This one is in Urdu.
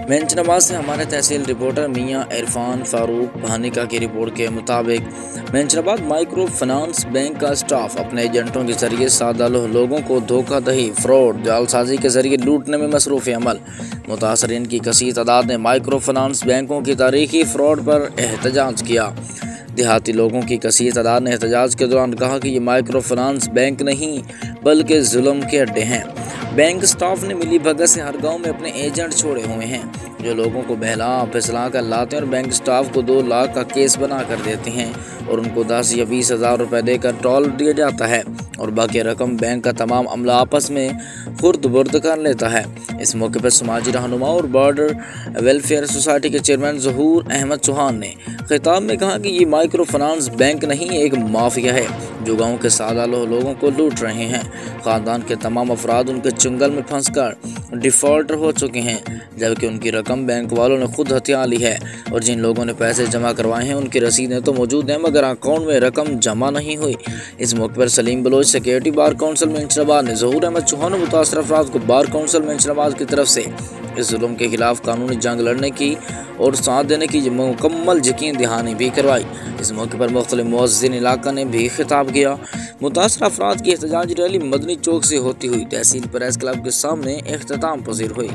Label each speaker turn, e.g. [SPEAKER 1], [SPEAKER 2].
[SPEAKER 1] منچ نواز سے ہمارے تحصیل رپورٹر میاں عرفان فاروق بھانیکا کی رپورٹ کے مطابق منچ نواز مائکرو فنانس بینک کا اسٹاف اپنے ایجنٹوں کے ذریعے سادہ لوگوں کو دھوکہ دہی، فراڈ، جعل سازی کے ذریعے لوٹنے میں مصروف عمل۔ متاثرین کی کثیر تعداد نے مائکرو فنانس بینکوں کی تاریخی فراڈ پر احتجاج کیا۔ دیہاتی لوگوں کی کثیر تعداد نے احتجاج کے دوران کہا کہ یہ مائکرو فنانس بینک نہیں بلکہ ظلم کے اڈے ہیں۔ بینک سٹاف نے ملی بھگت سے ہر گاؤں میں اپنے ایجنٹ چھوڑے ہوئے ہیں جو لوگوں کو بہلا پھسلا کر لاتے ہیں اور بینک سٹاف کو 2 لاکھ کا کیس بنا کر دیتے ہیں اور ان کو 10 یا 20 ہزار روپے دے کر ٹول دیا جاتا ہے اور باقی رقم بینک کا تمام عملہ آپس میں خرد برد کر لیتا ہے۔ اس موقع پر سماجی رہنما اور بارڈر ویلفیئر سوسائٹی کے چیئرمین ظہور احمد چوہان نے خطاب میں کہا کہ یہ مائکرو فنانس بینک نہیں، ایک مافیا ہے جو گاؤں کے سادہ لوگوں کو لوٹ رہے ہیں۔ خاندان کے تمام افراد ان کے چنگل میں پھنس کر ڈیفالٹر ہو چکے ہیں جبکہ ان کی رقم بینک والوں نے خود ہتھیا لی ہے اور جن لوگوں نے پیسے جمع کروائے ہیں ان کی رسیدیں تو موجود ہیں مگر اکاؤنٹ میں رقم جمع نہیں ہوئی۔ اس موقع پر سلیم بلوچ سیکریٹری بار کونسل منچ نواز نے ظہور احمد چوہان اور متاثرہ افراد کو بار کونسل منچ نواز کی طرف سے اس ظلم کے خلاف قانونی جنگ لڑنے کی اور ساتھ دینے کی مکمل یقین دہانی بھی کروائی۔ اس موقع پر مختلف معززین علاقہ نے بھی خطاب کیا۔ متاثرہ افراد کی احتجاج ریلی مدنی چوک سے ہوتی ہوئی تحصیل پریس کلب کے سامنے اختتام پذیر ہوئی۔